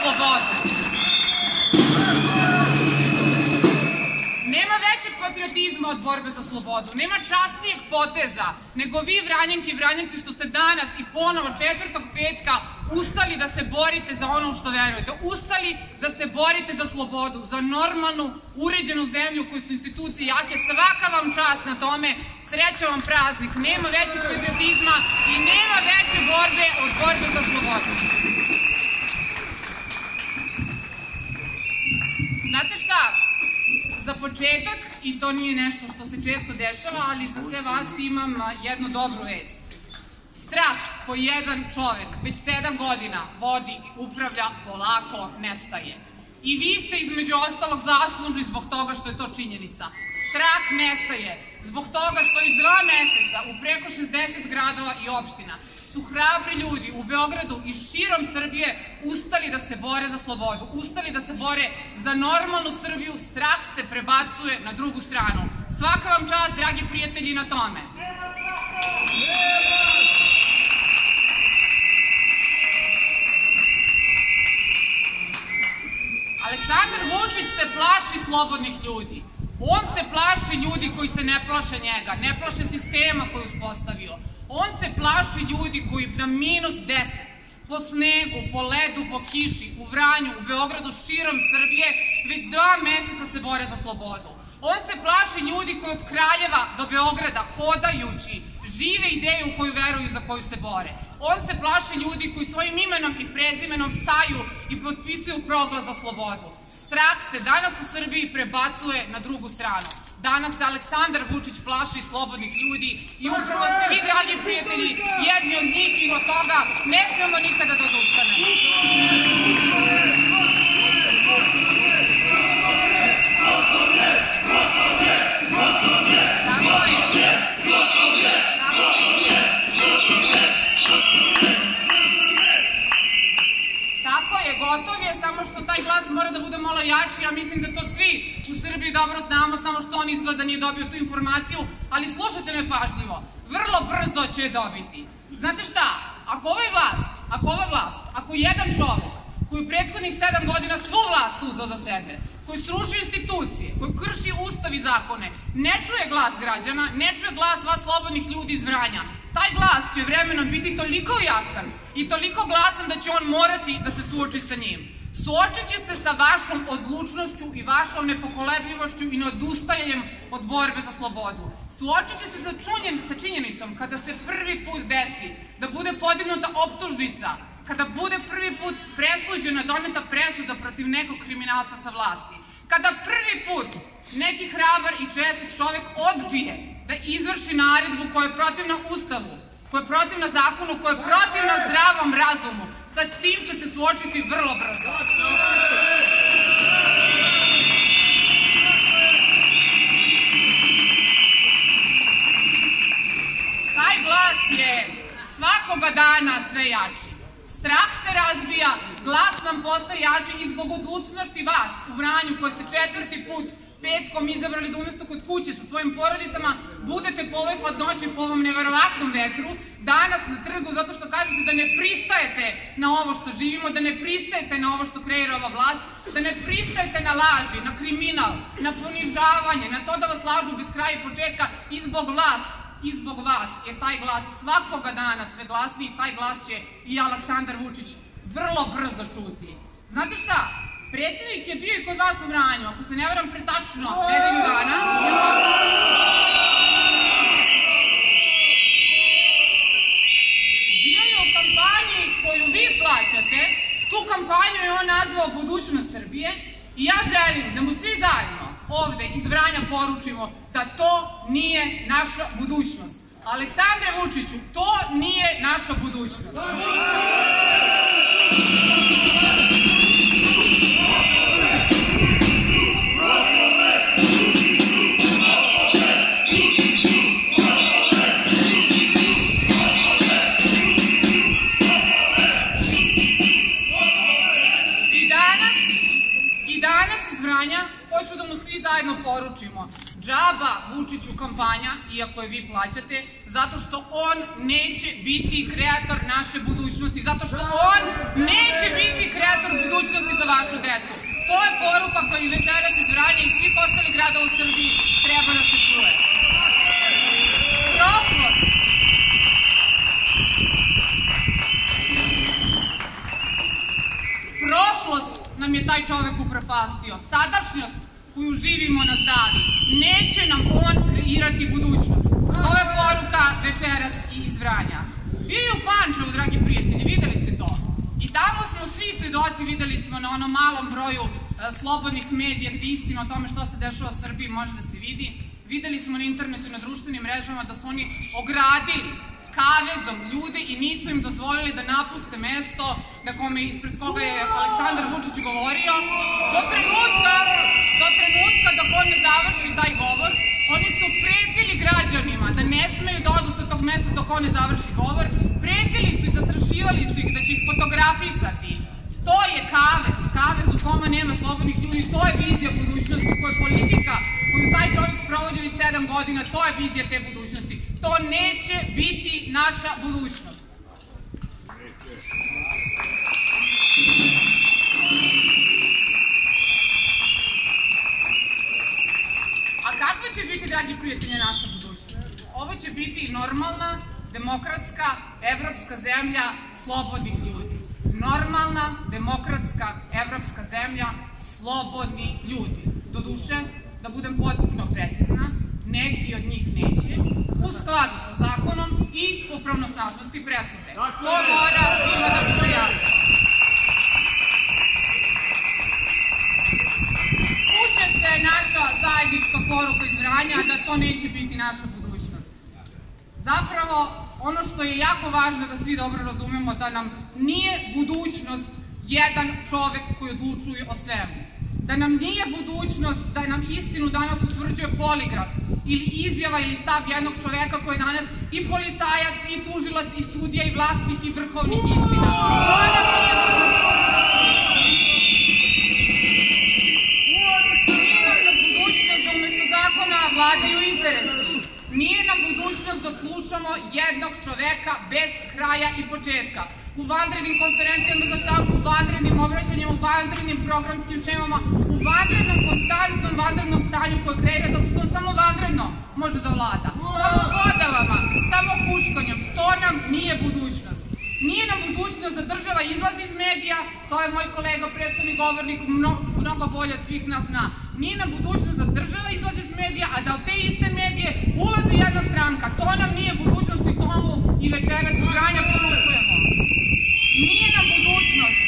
slobodu. Nema većeg patriotizma od borbe za slobodu, nema časnijeg poteza nego vi Vranjanke i Vranjanci što ste danas i ponovo 4. petka ustali da se borite za ono što verujete, ustali da se borite za slobodu, za normalnu, uređenu zemlju u kojoj su institucije jake. Svaka vam čast na tome, srećan vam praznik, nema većeg patriotizma i nema veće borbe od borbe za slobodu. Znate šta? Za početak, i to nije nešto što se često dešava, ali za sve vas imam jednu dobru vest. Strah po jedan čovek već 7 godina vodi i upravlja polako nestaje. I vi ste između ostalog zaslužni zbog toga što je to činjenica. Strah nestaje zbog toga što iz 2 meseca u preko 60 gradova i opština su hrabri ljudi u Beogradu i širom Srbije ustali da se bore za slobodu, ustali da se bore za normalnu Srbiju. Strah se prebacuje na drugu stranu. Svaka vam čast, dragi prijatelji, na tome. Aleksandar Vučić se plaši slobodnih ljudi. On se plaši ljudi koji se ne plaše njega, ne plaše sistema koji je uspostavio. On se plaši ljudi koji na -10, po snegu, po ledu, po kiši, u Vranju, u Beogradu, širom Srbije, već 2 meseca se bore za slobodu. On se plaši ljudi koji od Kraljeva do Beograda, hodajući, žive ideju u koju veruju, za koju se bore. On se plaši ljudi koji svojim imenom i prezimenom staju i potpisuju proglas za slobodu. Strah se danas u Srbiji prebacuje na drugu stranu. Danas se Aleksandar Vučić plaši slobodnih ljudi i upravo ste vi, dragi prijatelji, jedni od njih i od toga ne smemo nikada da odustanemo. Gotov je, samo što taj glas mora da bude malo jači. Ja mislim da to svi u Srbiji dobro znamo, samo što on izgleda nije dobio tu informaciju, ali slušajte me pažljivo, vrlo brzo će je dobiti. Znate šta, ako ova vlast, ako jedan čovek koji u prethodnih 7 godina svu vlast uzeo za sebe, koji srušio institucije, koji krši ustav i zakone, ne čuje glas građana, ne čuje glas vas slobodnih ljudi iz Vranja, taj glas će vremenom biti toliko jasan i toliko glasan da će on morati da se suoči sa njim. Suočit će se sa vašom odlučnošću i vašom nepokolebljivošću i neodustajanjem od borbe za slobodu. Suočit će se sa činjenicom kada se prvi put desi da bude podignuta optužnica, kada bude prvi put presuđena, doneta presuda protiv nekog kriminalca sa vlasti, kada prvi put neki hrabar i čestit čovek odbije da izvrši naredbu koja je protivna Ustavu, koja je protivna zakonu, koja je protivna zdravom razumu, sa tim će se suočiti vrlo brzo. Taj glas je svakoga dana sve jači. Strah se razbija, glas nam postaje jači i zbog odlučnosti vas u Vranju, koje ste 4. put petkom izabrali da umesto kod kuće sa svojim porodicama budete po ovoj hladnoći, po ovom neverovatnom vetru, danas na trgu, zato što kažete da ne pristajete na ovo što živimo, da ne pristajete na ovo što kreira ova vlast, da ne pristajete na laži, na kriminal, na ponižavanje, na to da vas lažu bez kraja i početka. I zbog vas je taj glas svakoga dana sve glasniji, taj glas će i Aleksandar Vučić vrlo brzo čuti. Znate šta? Predsednik je bio i kod vas u Vranju, ako se ne varam, pre tačno nedelju dana. Bio je u kampanji koju vi plaćate, tu kampanju je on nazvao Budućnost Srbije i ja želim da mu svi zajedno ovde iz Vranja poručimo da to nije naša budućnost. Aleksandre Vučiću, to nije naša budućnost. Hoću da mu svi zajedno poručimo, džaba Vučiću kampanja, iako je vi plaćate, zato što on neće biti kreator naše budućnosti, zato što on neće biti kreator budućnosti za vašu decu. To je poruka koju večeras iz Vranja i svih ostalih gradova u Srbiji treba da se čuje. Prošlost nam je taj čovek upropastio. Sadašnjost koju živimo nas davi. Neće nam on kreirati budućnost. To je poruka večeras iz Vranja. Bio je u Pančevu, dragi prijatelji, videli ste to. I tamo smo svi svedoci, videli smo na onom malom broju slobodnih medija gde istina o tome što se dešava u Srbiji može da se vidi. Videli smo na internetu i na društvenim mrežama da su oni ogradili kavezom ljude i nisu im dozvolili da napuste mesto ispred koga je Aleksandar Vučić govorio. Do trenutka dok on ne završi taj govor, oni su pretili građanima da ne smeju da odu sa tog mesta dok on ne završi govor. Pretili su i zastrašivali su ih da će ih fotografisati. To je kavez u kome nema slobodnih ljudi, to je vizija budućnosti koja je politika koju taj čovjek sprovodi već 7 godina, to je vizija te budućnosti. To neće biti naša budućnost. A kakva će biti, dragi prijatelji, naša budućnost? Ovo će biti normalna, demokratska, evropska zemlja slobodnih ljudi. Normalna, demokratska, evropska zemlja, slobodni ljudi. Doduše, da budem potpuno precizna, neki od njih neće, u skladu sa zakonom i po pravnosnažnosti presude. To mora svima da bude jasno. Kuće se naša zajednička poruka iz Vranja da to neće biti naša budućnost. Zapravo, ono što je jako važno da svi dobro razumemo, da nam nije budućnost jedan čovek koji odlučuje o svemu. Da nam nije budućnost da nam istinu danas utvrđuje poligraf ili izjava ili stav jednog čoveka koji je danas i policajac, i tužilac, i sudija, i vlasnik, i vrhovnih istina. To nam nije budućnost da umesto zakona vladaju interesi. Nije nam budućnost da slušamo jednog čoveka bez kraja i početka. U vanrednim konferencijama za štampu, u vanrednim obraćanjima, u vanrednim programskim šemama, u vanrednom, konstantnom vanrednom stanju koje kreira, zato što on samo vanredno može da vlada. Samo podelama, samo huškanjem. To nam nije budućnost. Nije nam budućnost da država izlazi iz medija, to je moj kolega, prethodni govornik, mnogo bolje od svih nas zna. Nije nam budućnost da država izlazi iz medija, a da od te iste medije ulazi jedna stranka. To nam nije budućnost i tomu i večeras iz Vranja poručujemo. Nije nam budućnost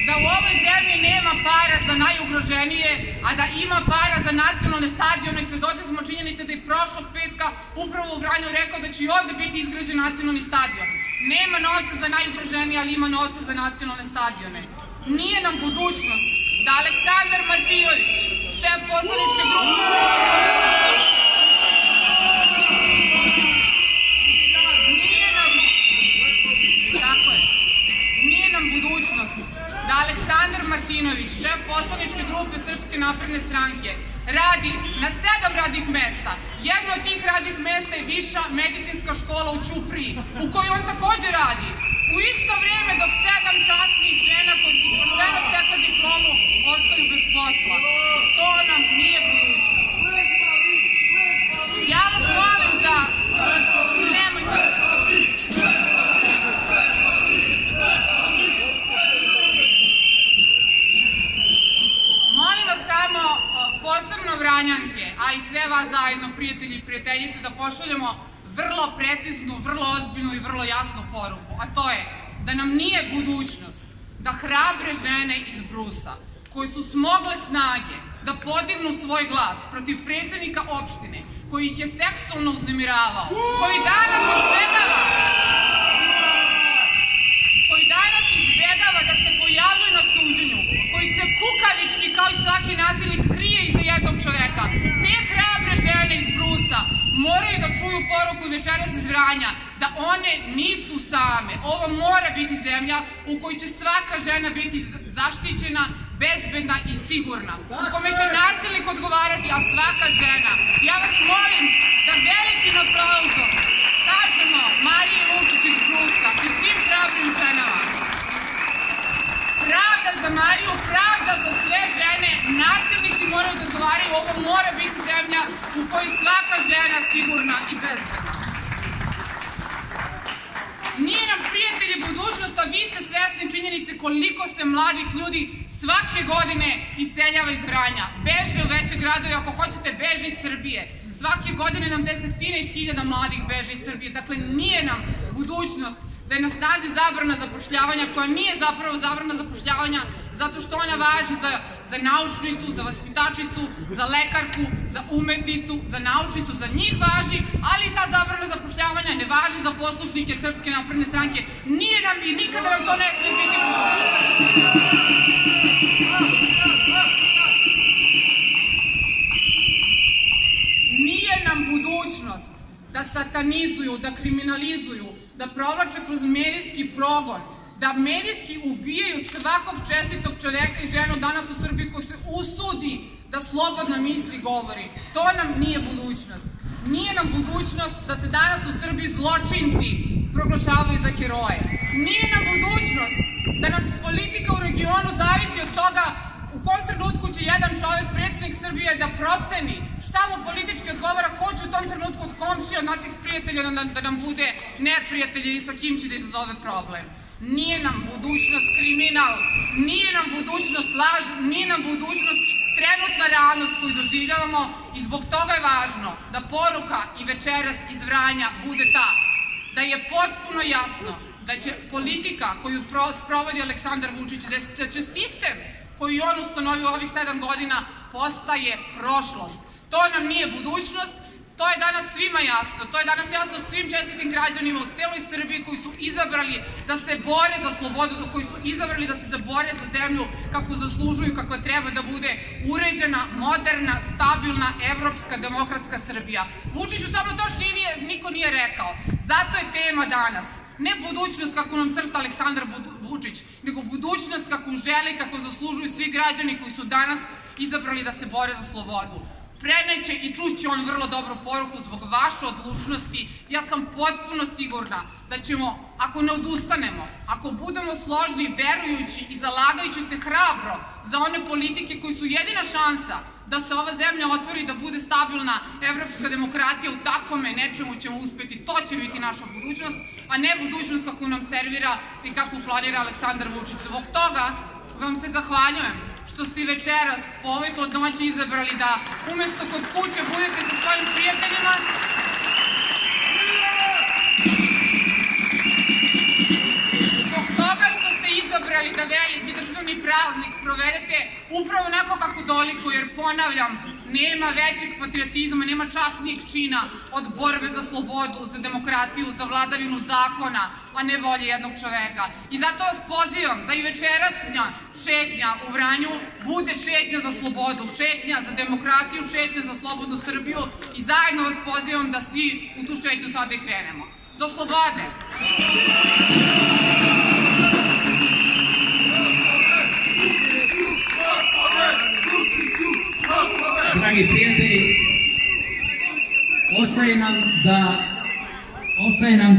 da u ovoj zemlji nema para za najugroženije, a da ima para za nacionalne stadione. Svedoci smo činjenice da je prošlog petka upravo u Vranju rekao da će i ovde biti izgrađen nacionalni stadion. Nema novca za najugroženije, ali ima novca za nacionalne stadione. Nije nam budućnost da Aleksandar Martinović, šef poslaničke grupe šef poslaničke grupe Srpske napredne stranke, radi na 7 radnih mesta. Jedno od tih radnih mesta je Viša medicinska škola u Ćupriji, u kojoj on takođe radi. U isto vreme dok 7 časnih žena koji su pošteno stekle diplomu ostaju bez posla. To nam nije budućnost. Ja vas molim da nemojte... Molim vas samo, posebno Vranjanke, a i sve vas zajedno, prijatelji i prijateljice, da pošaljemo vrlo preciznu, vrlo ozbiljnu i vrlo jasnu poruku, a to je da nam nije budućnost da hrabre žene iz Brusa, koje su smogle snage da podignu svoj glas protiv predsednika opštine, koji ih je seksualno uznemiravao, koji danas izbegava da se pojavljuje na suđenju, koji se kukavički, kao i svaki nasilnik, krije iza jednog čoveka. Te hrabre žene iz Brusa moraju da čuju poruku večeras iz Vranja, da one nisu same. Ovo mora biti zemlja u kojoj će svaka žena biti zaštićena, bezbedna i sigurna. U kome će nasilnik odgovarati, a svaka žena. Ja vas molim da velikim aplauzom kažemo Mariji Lukić iz Brusa i svim hrabrim ženama: pravda za Mariju, pravda Nasilnici moraju da odgovaraju, ovo mora biti zemlja u kojoj svaka žena sigurna i bezbedna. Nije nam prijatelji budućnost, a vi ste svesni činjenice koliko se mladih ljudi svake godine iseljava iz Vranja. Beže u veće gradove, ako hoćete, beže iz Srbije. Svake godine nam desetine hiljada mladih beže iz Srbije. Dakle, nije nam budućnost da je na snazi zabrana zapošljavanja, koja nije zapravo zabrana zapošljavanja zato što ona važi za naučnicu, za vaspitačicu, za lekarku, za umetnicu, za naučnicu, za njih važi, ali ta zabrana zapošljavanja ne važi za poslušnike Srpske napredne stranke. Nije nam i nikada nam to ne smije biti budućnost. Nije nam budućnost da satanizuju, da kriminalizuju, da provlače kroz medijski progon, da medijski ubijaju svakog čestitog čoveka i ženu danas u Srbiji koji se usudi da slobodno misli govori. To nam nije budućnost. Nije nam budućnost da se danas u Srbiji zločinci proglašavaju za heroje. Nije nam budućnost da nam politika u regionu zavisi od toga u kom trenutku će jedan čovek, predsjednik Srbije, da proceni šta mu politički odgovara, ko će u tom trenutku od komšija, od naših prijatelja da nam bude neprijatelj ili sa kim će da izazove problem. Nije nam budućnost kriminal, nije nam budućnost laž, nije nam budućnost trenutna realnost koju doživljavamo i zbog toga je važno da poruka i večeras iz Vranja bude ta da je potpuno jasno da će politika koju sprovodi Aleksandar Vučić, da će sistem koji on ustanovio ovih 7 godina postaje prošlost. To nam nije budućnost, to je danas svima jasno, to je danas jasno svim čestitim građanima u celoj Srbiji koji su izabrali da se bore za slobodu, koji su izabrali da se bore za zemlju kako zaslužuju, kakva treba da bude uređena, moderna, stabilna, evropska, demokratska Srbija. Vučiću samo to što niko nije rekao. Zato je tema danas ne budućnost kako nam crta Aleksandar Vučić, nego budućnost kako želi, kako zaslužuju svi građani koji su danas izabrali da se bore za slobodu. Preneće i čuće on vrlo dobru poruku zbog vaše odlučnosti. Ja sam potpuno sigurna da ćemo, ako ne odustanemo, ako budemo složni, verujući i zalagajući se hrabro za one politike koji su jedina šansa da se ova zemlja otvori, da bude stabilna evropska demokratija, u takvome nečemu ćemo uspeti. To će biti naša budućnost, a ne budućnost kako nam servira i kako planira Aleksandar Vučić. Zbog toga vam se zahvaljujem što ste večeras po ovoj hladnoći izabrali da umesto kod kuće budete sa svojim prijateljima. Zbog toga što ste izabrali da veliki državni praznik provedete upravo onako kako dolikuje, jer ponavljam, nema većeg patriotizma, nema časnijeg čina od borbe za slobodu, za demokratiju, za vladavinu zakona, a ne volje jednog čoveka. I zato vas pozivam da i večerasnja šetnja u Vranju bude šetnja za slobodu, šetnja za demokratiju, šetnja za slobodnu Srbiju i zajedno vas pozivam da svi u tu šetnju sada i krenemo. Do slobode! Dragi prijatelji, ostaje nam